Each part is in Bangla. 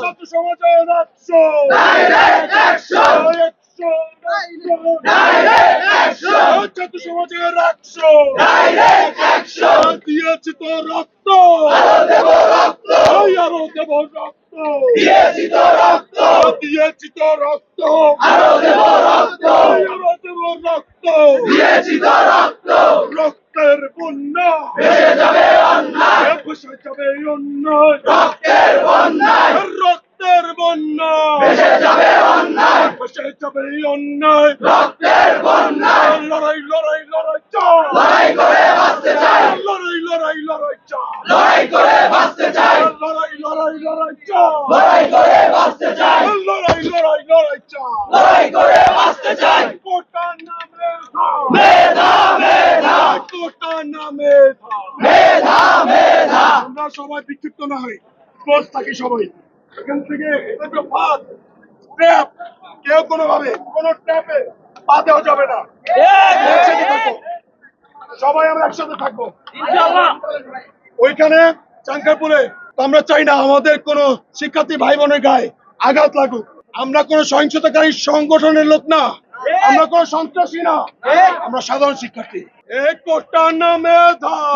ছাত্র সমাজের অ্যাকশন, ছাত্র সমাজের অ্যাকশন, দিয়েছি তো রক্ত, আরো দেব রক্ত, দিয়েছি তো রক্ত, আরো দেব রক্ত, দিয়েছি তো রক্ত, রক্তের বন্যা ভেসে যাবে অন্যায়, ভেসে যাবে অন্যায়, রক্তের বন্যায়, রক্তের বন্যা ভেসে যাবে অন্যায়, ভেসে যাবে অন্যায়, রক্তের বন্যায়, লড়াই লড়াই লড়াই চাই, লড়াই করে বাঁচতে চাই, লড়াই লড়াই লড়াই চাই, লড়াই করে বাঁচতে চাই, লড়াই লড়াই লড়াই চাই, লড়াই করে বাঁচতে চাই, লড়াই লড়াই লড়াই চাই, লড়াই করে বাঁচতে চাই। কোটার নামে মেধা, মেধা, কোটার নামে মেধা, মেধা। আমরা সবাই বিক্ষিপ্ত না হই, ক্লোজ থাকি সবাই। এখান থেকে কেউ কোনোভাবে কোনো ট্র্যাপে পা দেওয়া যাবে না। একসাথে থাকবো, সবাই আমরা একসাথে থাকবো ওইখানে চাঙ্কারপুরে। আমরা চাই না আমাদের কোনো শিক্ষার্থী ভাই বোনের গায়ে আঘাত লাগুক। আমরা কোনো সহিংসতাকারী সংগঠনের লোক না, আমরা কোনো সন্ত্রাসী না, আমরা সাধারণ শিক্ষার্থী। এক কোটার নামে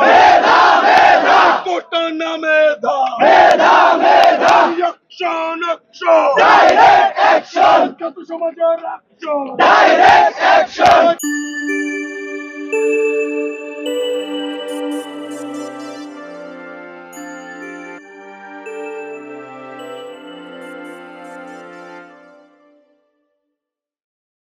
মেধা, কোটার নামে মেধা, অ্যাকশন, ডাইরেক্ট অ্যাকশন, ছাত্র সমাজের অ্যাকশন, ডাইরেক্ট অ্যাকশন।